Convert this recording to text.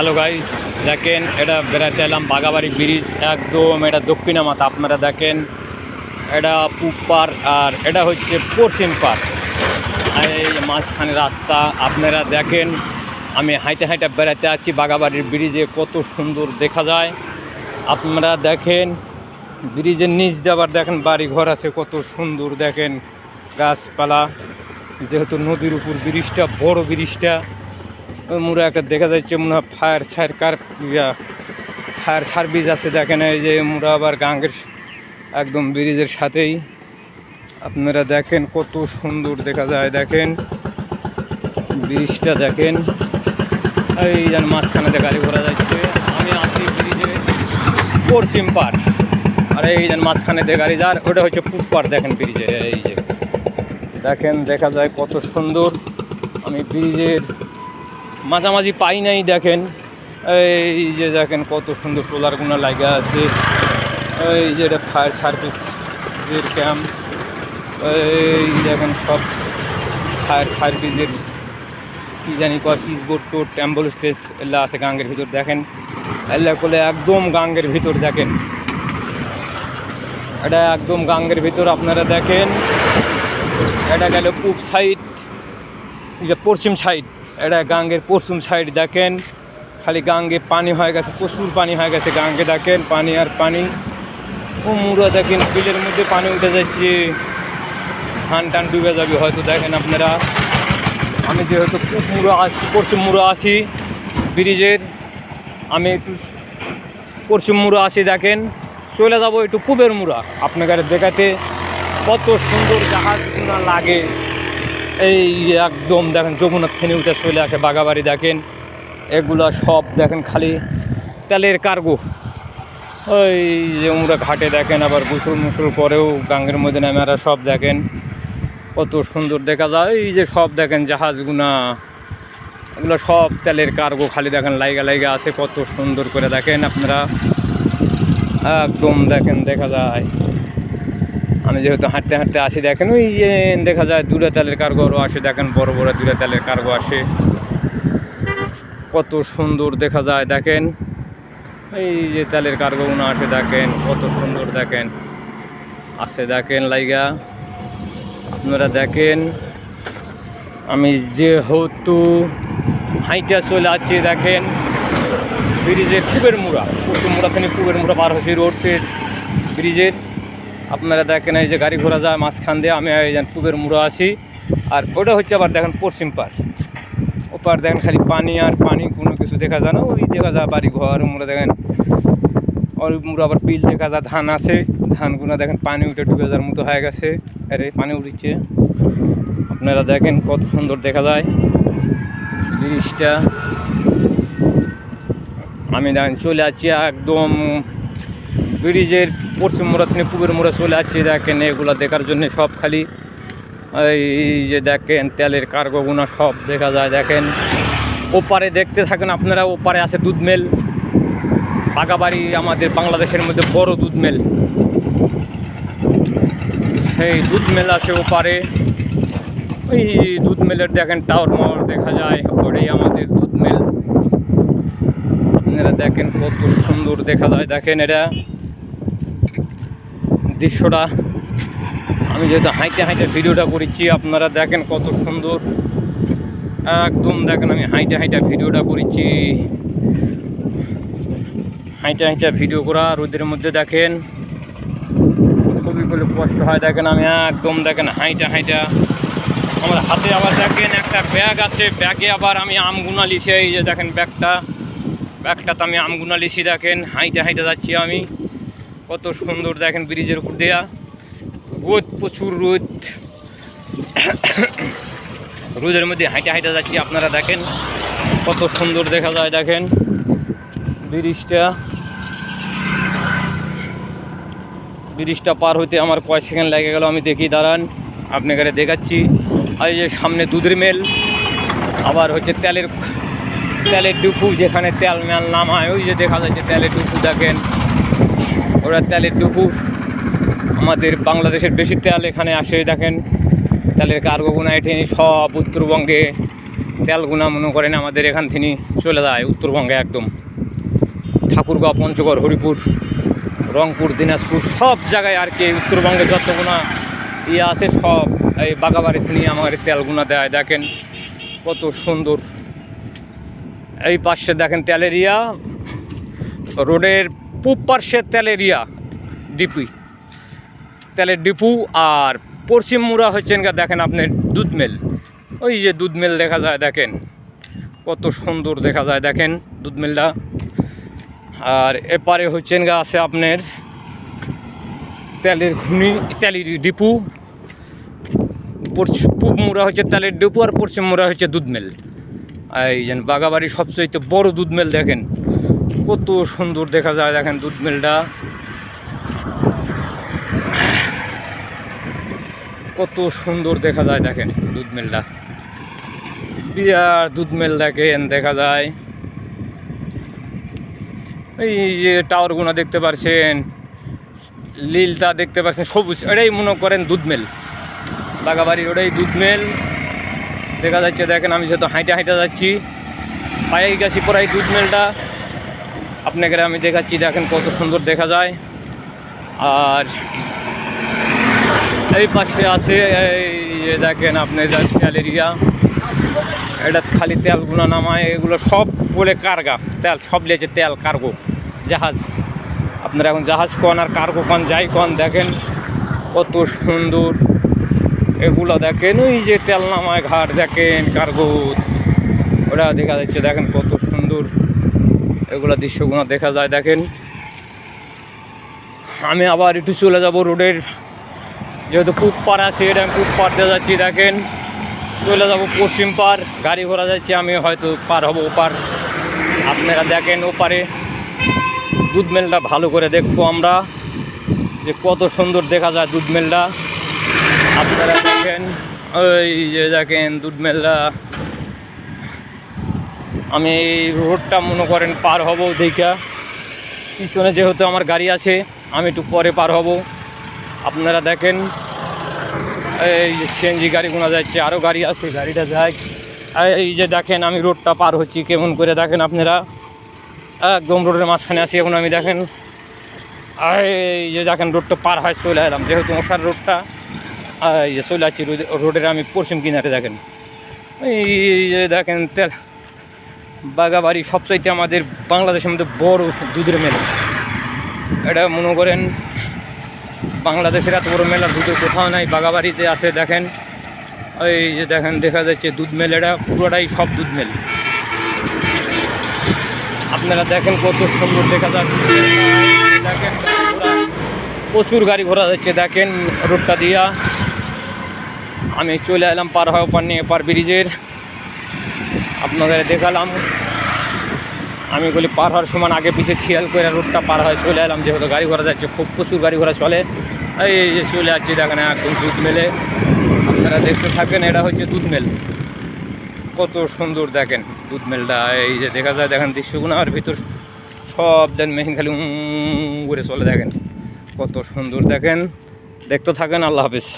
Hello guys, দেখেন এটা বেড়াতে এলাম বাগাবাড়ি ব্রিজ, একদম এটা দক্ষিণা মাথা। আপনারা দেখেন এটা পূব পার আর এটা হচ্ছে পশ্চিম পার। এই মাঝখানে রাস্তা আপনারা দেখেন। আমি হাইটে হাইটে বেড়াতে আছি বাগাবাড়ির ব্রিজে, কত সুন্দর দেখা যায়। আপনারা দেখেন ব্রিজের নিচ দিয়ে আবার দেখেন বাড়ি ঘর আছে, কত সুন্দর দেখেন গাছপালা। যেহেতু নদীর উপর ব্রিজটা, বড় ব্রিজটা, মুরা একটা দেখা যাচ্ছে মনে হয় ফায়ার সার্ভিস আছে। দেখেন এই যে মুরা আবার গাঙ্গের একদম ব্রিজের সাথেই। আপনারা দেখেন কত সুন্দর দেখা যায়। দেখেন ব্রিজটা দেখেন, এই যেন মাঝখানে গাড়ি ঘোরা যাচ্ছে। আমি আছি ব্রিজে পশ্চিম পার, আর এই যেন মাঝখানে গাড়ি যার ওটা হচ্ছে পূব পার। দেখেন ব্রিজে এই যে দেখেন দেখা যায় কত সুন্দর। আমি ব্রিজের মাঝামাঝি পাই নাই। দেখেন এই যে দেখেন কত সুন্দর ট্রলারগুলো লাগা আছে। এই যে এটা ফায়ার সার্ভিসের ক্যাম্প। এই দেখেন সব ফায়ার সার্ভিসের কী জানি কয় পিসবোর্ড টোট অ্যাম্বুলেন্স স্টেজ এলা আছে গাঙ্গের ভিতর। দেখেন এলা করলে একদম গাঙ্গের ভিতর। দেখেন এটা একদম গাঙ্গের ভিতর। আপনারা দেখেন এটা গেল পূব সাইড, যে পশ্চিম সাইড, এটা গাঙ্গের পশ্চিম সাইড। দেখেন খালি গাঙ্গে পানি হয়ে গেছে, প্রচুর পানি হয়ে গেছে গাঙ্গে। দেখেন পানি আর পানি। ও মুড়া দেখেন বিলের মধ্যে পানি উঠে যাচ্ছে, ধান টান ডুবে যাবে হয়তো। দেখেন আপনারা, আমি যেহেতু পশ্চিম মুড়া আছি ব্রিজের, আমি একটু পশ্চিম মুড়া আছি। দেখেন চলে যাব একটু পূবের মুড়া আপনাকে দেখাতে, কত সুন্দর জাহাজগুলো লাগে। এই একদম দেখেন যমুনার থেনে উঠে চলে আসে বাগাবাড়ি। দেখেন এগুলা সব দেখেন খালি তেলের কার্গো। ওই যে আমরা ঘাটে দেখেন আবার গোসল মুসল করেও গাঙ্গের মধ্যে নামে আর সব দেখেন কত সুন্দর দেখা যায়। এই যে সব দেখেন জাহাজগুনা, এগুলো সব তেলের কার্গো। খালি দেখেন লাইগা আছে কত সুন্দর করে। দেখেন আপনারা একদম দেখেন দেখা যায়। আমি যেহেতু হাঁটতে হাঁটতে আসি, দেখেন ওই যে দেখা যায় দূরে তেলের কার্গোরও আসে। দেখেন বড় বড় দূরে তেলের কার্গো আসে, কত সুন্দর দেখা যায়। দেখেন এই যে তেলের কার্গোগুলো আসে, দেখেন কত সুন্দর দেখেন আসে। দেখেন লাইগা আপনারা দেখেন। আমি যেহেতু হাইটা চলে আসছি, দেখেন ব্রিজের পূবের মুড়া, পশ্চিম মুড়া থেকে পূবের মুড়া পার হয়েছি রোডের ব্রিজের। আপনারা দেখেন এই যে গাড়ি ঘোড়া যায় মাঝখান দিয়ে। আমি এই যে পূবের মুড়া আছি, আর ওটা হচ্ছে আবার দেখেন পশ্চিম পার। ওপার দেখেন খালি পানি আর পানি, কোনো কিছু দেখা যায় না। ওই দেখা যায় বাড়ি ঘর মুড়া। দেখেন ওই মুড়া আবার বিল দেখা যায়, ধান আছে, ধানগুলো দেখেন পানি উঠে ডুবে যাওয়ার মতো হয়ে গেছে। আরে পানি উঠছে। আপনারা দেখেন কত সুন্দর দেখা যায় ব্রিজটা। আমি দেখেন চলে যাচ্ছি একদম ব্রিজের পশ্চিম মোড়া থেকে পূবের মোড়া চলে যাচ্ছি। দেখেন এগুলো দেখার জন্য সব খালি এই যে দেখেন তেলের কার্গোগুনা সব দেখা যায়। দেখেন ওপারে দেখতে থাকেন আপনারা, ওপারে আছে দুধ মেল। বাগাবাড়ি আমাদের বাংলাদেশের মধ্যে বড় দুধ মেল, সেই দুধ মেল আছে ওপারে। ওই দুধ মেলের দেখেন টাওয়ার মাওয়ার দেখা যায়, ওটাই আমাদের দুধ মেল। আপনারা দেখেন কত সুন্দর দেখা যায়। দেখেন এটা দৃশ্যটা, আমি যেহেতু হাইটে হাইটে ভিডিওটা করেছি, আপনারা দেখেন কত সুন্দর একদম। দেখেন আমি হাইটে হাইটে ভিডিওটা করেছি, হাইটে হাইটে ভিডিও করা রোদের মধ্যে। দেখেন খুবই করে কষ্ট হয়। দেখেন আমি একদম দেখেন হাইটে হাইটে, আমার হাতে আবার দেখেন একটা ব্যাগ আছে, ব্যাগে আবার আমি আমগুনা লিছি। এই যে দেখেন ব্যাগটাতে আমি আমগুনা লিছি। দেখেন হাইটে হাইটে যাচ্ছি আমি, কত সুন্দর দেখেন ব্রিজের উপর দেয়া। রোদ, প্রচুর রোদ, রোদের মধ্যে হাইটে হাইটে যাচ্ছি। আপনারা দেখেন কত সুন্দর দেখা যায়। দেখেন ব্রিজটা পার হইতে আমার কয় সেকেন্ড লেগে গেল আমি দেখি, দাঁড়ান আপনাকে দেখাচ্ছি। আর এই যে সামনে দুধের মেল, আবার হচ্ছে তেলের ডুপু, যেখানে তেল মেল নামায়। ওই যে দেখা যাচ্ছে তেলের ডুপু। দেখেন ওরা তেলের ডুপু, আমাদের বাংলাদেশের বেশি তেল এখানে আসে। দেখেন তেলের কার্গোগুনা এঠে সব উত্তরবঙ্গে তেলগুনা মনে করেন আমাদের এখান থেকে চলে যায় উত্তরবঙ্গে একদম ঠাকুরগাঁও, পঞ্চগড়, হরিপুর, রংপুর, দিনাজপুর সব জায়গায় আর কি উত্তরবঙ্গে যতগুনা ইয়ে আছে সব এই বাগাবাড়ি থেকে আমার তেলগুনা দেয়। দেখেন কত সুন্দর। এই পাশে দেখেন তেলেরিয়া, রোডের পূব পার্শ্বে তেলেরিয়া ডিপি, তেলের ডিপু। আর পশ্চিম মুড়া হচ্ছেন গা দেখেন আপনার দুধ মিল, ওই যে দুধ মিল দেখা যায় দেখেন কত সুন্দর দেখা যায় দেখেন দুধ মিলটা। আর এপারে হচ্ছেন গা আছে আপনার তেলের খনি, তেলের ডিপু। পূব মুড়া হচ্ছে তেলের ডিপু আর পশ্চিম মুড়া হচ্ছে দুধ মিল। এই যেন বাগাবাড়ির সবচেয়ে বড় দুধ মিল দেখেন কত সুন্দর দেখা যায় দেখেন দুধ মিলটা কত সুন্দর দেখা যায় দেখেন দুধ মিলটা। বিরাট দুধ মিল দেখেন দেখা যায়। এই যে টাওয়ারগুলো দেখতে পাচ্ছেন, লীলটা দেখতে পাচ্ছেন সবুজ, এটাই মনে করেন দুধ মিল বাগাবাড়ির, ওটাই দুধ মিল দেখা যাচ্ছে। দেখেন আমি যেহেতু হাঁটা হাঁটা যাচ্ছি পায়ে গেছি পরে এই দুধ মিলটা আপনাকে আমি দেখাচ্ছি দেখেন কত সুন্দর দেখা যায়। আর এই পাশে আছে এই যে দেখেন আপনার তেলেরিয়া, এটা খালি তেলগুলো নামায়, এগুলো সব বলে কার্গা তেল, সব লিয়েছে তেল কার্গো জাহাজ। আপনারা এখন জাহাজ কন আর কার্গো কন যাই কন দেখেন কত সুন্দর এগুলো দেখেন। ওই যে তেল নামায় ঘাট দেখেন কার্গো, ওটা দেখা যাচ্ছে দেখেন কত সুন্দর এগুলো দৃশ্যগুলো দেখা যায় দেখেন। আমি আবার একটু চলে যাব রোডের, যেহেতু পূব পার আছে এটা আমি পূব পার দিয়ে যাচ্ছি দেখেন, চলে যাব পশ্চিম পার, গাড়ি ঘোড়া যাচ্ছে, আমি হয়তো পার হব ওপার। আপনারা দেখেন ওপারে দুধ মিলটা ভালো করে দেখবো আমরা যে কত সুন্দর দেখা যায় দুধ মিলটা। আপনারা দেখেন ওই যে দেখেন দুধ মিলটা। আমি এই রোডটা মনে করেন পার হব দেখা, পিছনে যেহেতু আমার গাড়ি আছে আমি একটু পরে পার হব। আপনারা দেখেন এই যে সিএনজি গাড়ি গোনা যাচ্ছে, আরও গাড়ি আছে, গাড়িটা যায়। এই যে দেখেন আমি রোডটা পার হচ্ছি কেমন করে দেখেন আপনারা, একদম রোডের মাঝখানে আছি এখন আমি দেখেন। এই যে দেখেন রোডটা পার হয় চলে এলাম, যেহেতু মশার রোডটা এই যে চলে আসছি রোডের আমি পশ্চিম কিনারে দেখেন। এই যে দেখেন তেল বাগাবাড়ি সবচাইতে আমাদের বাংলাদেশের মধ্যে বড় দুধের মেলা, এটা মনে করেন বাংলাদেশের এত বড় মেলার দুধের কোথাও নাই, বাগাবাড়িতে আছে দেখেন। এই যে দেখেন দেখা যাচ্ছে দুধ মেল, এটা পুরোটাই সব দুধ মেল। আপনারা দেখেন কত সুন্দর দেখা যাচ্ছে দেখেন, প্রচুর গাড়ি ঘোড়া যাচ্ছে দেখেন রোডটা দিয়া। আমি চলে এলাম পার হওয়া পার নিয়ে এপার ব্রিজের, আপনাদের দেখালাম। আমি বলি পার হওয়ার সময় আগে পিছিয়ে খেয়াল করে রোডটা পার হয় চলে এলাম, যেহেতু গাড়ি ঘোড়া যাচ্ছে, খুব প্রচুর গাড়ি ঘোড়া চলে। এই যে চলে যাচ্ছি দেখেন একদম দুধ মেলে, আপনারা দেখতে থাকেন। এটা হচ্ছে দুধ মেল, কত সুন্দর দেখেন দুধ মেলটা। এই যে দেখা যায় দেখেন দৃশ্যগুলো, আর ভিতর সব দেন মেশিন খালি করে চলে দেখেন কত সুন্দর দেখেন। দেখতে থাকেন। আল্লাহ হাফেজ।